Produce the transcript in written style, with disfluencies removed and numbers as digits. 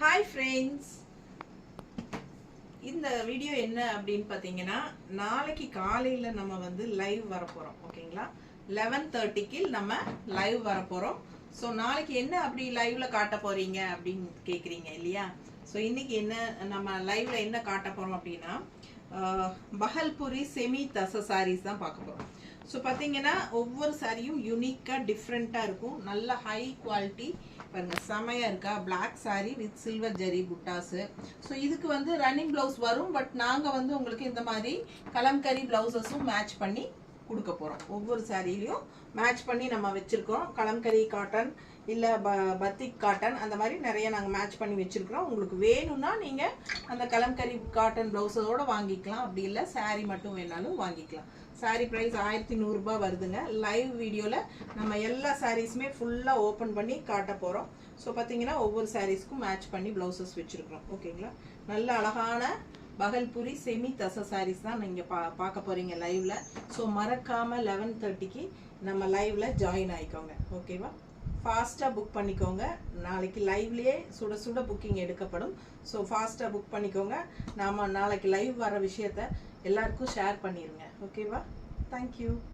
Hi friends, இந்த video என்ன அப்படின்னு பார்த்தீங்கன்னா நாளைக்கு காலையில நம்ம வந்து லைவ் வர போறோம். ஓகேங்களா? 11:30க்கு நம்ம லைவ் வர போறோம். ஸோ நாளைக்கு என்ன அப்படி லைவ்ல காட்ட போறீங்க அப்படின்னு கேட்குறீங்க இல்லையா? ஸோ இன்னைக்கு என்ன நம்ம லைவ்ல என்ன காட்ட போறோம் அப்படின்னா பஹல்புரி செமி தச சாரீஸ் தான் பார்க்க போறோம். ஸோ பார்த்தீங்கன்னா ஒவ்வொரு சாரியும் யூனிக்காக டிஃப்ரெண்ட்டாக இருக்கும். நல்ல ஹை குவாலிட்டி பாருங்க, செமையா இருக்கா? Black saree with silver zari புட்டாஸு. ஸோ இதுக்கு வந்து ரன்னிங் பிளவுஸ் வரும். பட் நாங்கள் வந்து உங்களுக்கு இந்த மாதிரி கலம்கரி பிளவுசஸும் மேட்ச் பண்ணி கொடுக்க போகிறோம். ஒவ்வொரு சாரிலையும் மேட்ச் பண்ணி நம்ம வச்சுருக்கோம். கலம்கரி காட்டன் இல்லை பத்திக் காட்டன் அந்த மாதிரி நிறைய நாங்கள் மேட்ச் பண்ணி வச்சுருக்கிறோம். உங்களுக்கு வேணும்னா நீங்கள் அந்த கலம்கரி காட்டன் ப்ளவுஸோடு வாங்கிக்கலாம். அப்படி இல்லை சாரீ மட்டும் வேணாலும் வாங்கிக்கலாம். சாரீ ப்ரைஸ் 1100 ரூபாய் வருதுங்க. லைவ் வீடியோவில் நம்ம எல்லா சாரீஸுமே ஃபுல்லாக ஓப்பன் பண்ணி காட்ட போகிறோம். ஸோ பார்த்தீங்கன்னா ஒவ்வொரு சாரீஸ்க்கும் மேட்ச் பண்ணி ப்ளவுசஸ் வச்சுருக்கிறோம். ஓகேங்களா? நல்ல அழகான பகல்புரி செமி தச சாரீஸ் தான் நீங்கள் பார்க்க போகிறீங்க லைவில். ஸோ மறக்காமல் 11:30க்கு நம்ம லைவில் ஜாயின் ஆகிக்கோங்க. ஓகேவா? ஃபாஸ்ட்டாக புக் பண்ணிக்கோங்க. நாளைக்கு லைவ்லேயே சுட சுட புக்கிங் எடுக்கப்படும். ஸோ ஃபாஸ்ட்டாக புக் பண்ணிக்கோங்க. நாம் நாளைக்கு லைவ் வர விஷயத்த எல்லாருக்கும் ஷேர் பண்ணிடுங்க. ஓகேவா? தேங்க்யூ.